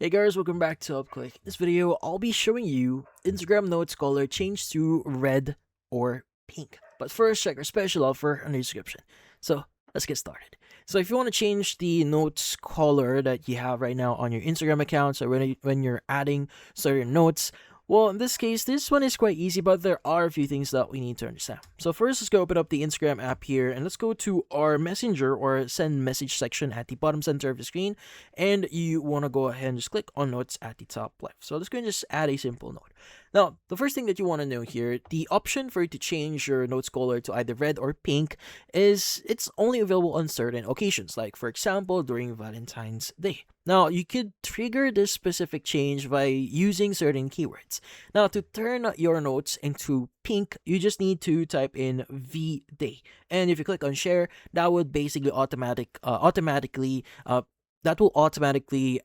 Hey guys, welcome back to UpClick. In this video, I'll be showing you Instagram Notes color change to red or pink. But first, check our special offer in the description. So, let's get started. So if you want to change the notes color that you have right now on your Instagram account, so when you're adding certain notes, well, in this case, this one is quite easy, but there are a few things that we need to understand. So first, let's go open up the Instagram app here, and let's go to our messenger or send message section at the bottom center of the screen, and you want to go ahead and just click on notes at the top left. So let's go and just add a simple note. Now, the first thing that you want to know here, the option for you to change your notes color to either red or pink is it's only available on certain occasions, like for example, during Valentine's Day. Now, you could trigger this specific change by using certain keywords. Now, to turn your notes into pink, you just need to type in VDay. And if you click on share, that would basically automatically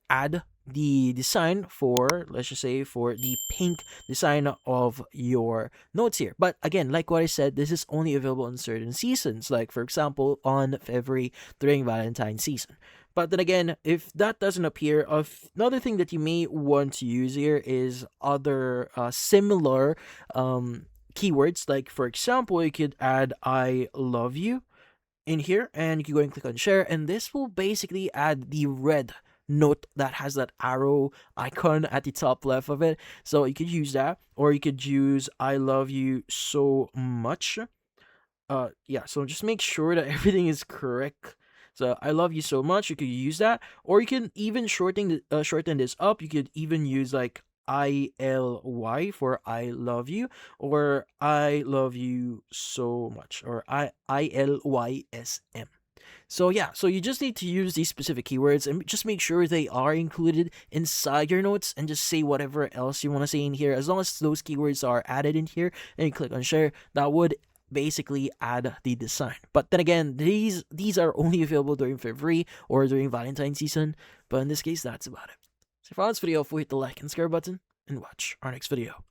add the design for, let's just say, for the pink design of your notes here. But again, like what I said, this is only available in certain seasons, like for example on February during Valentine's season. But then again, if that doesn't appear, another thing that you may want to use here is other similar keywords. Like for example, you could add I love you in here, and you can go and click on share, and this will basically add the red note that has that arrow icon at the top left of it. So you could use that, or you could use I love you so much. Yeah, so just make sure that everything is correct. So I love you so much, you could use that, or you can even shorten this up. You could even use like ILY for I love you, or I love you so much, or ILYSM. So yeah, so you just need to use these specific keywords and just make sure they are included inside your notes, and just say whatever else you want to say in here. As long as those keywords are added in here and you click on share, that would basically add the design. But then again, these are only available during February or during Valentine's season. But in this case, that's about it. So if you found this video, hit the like and subscribe button and watch our next video.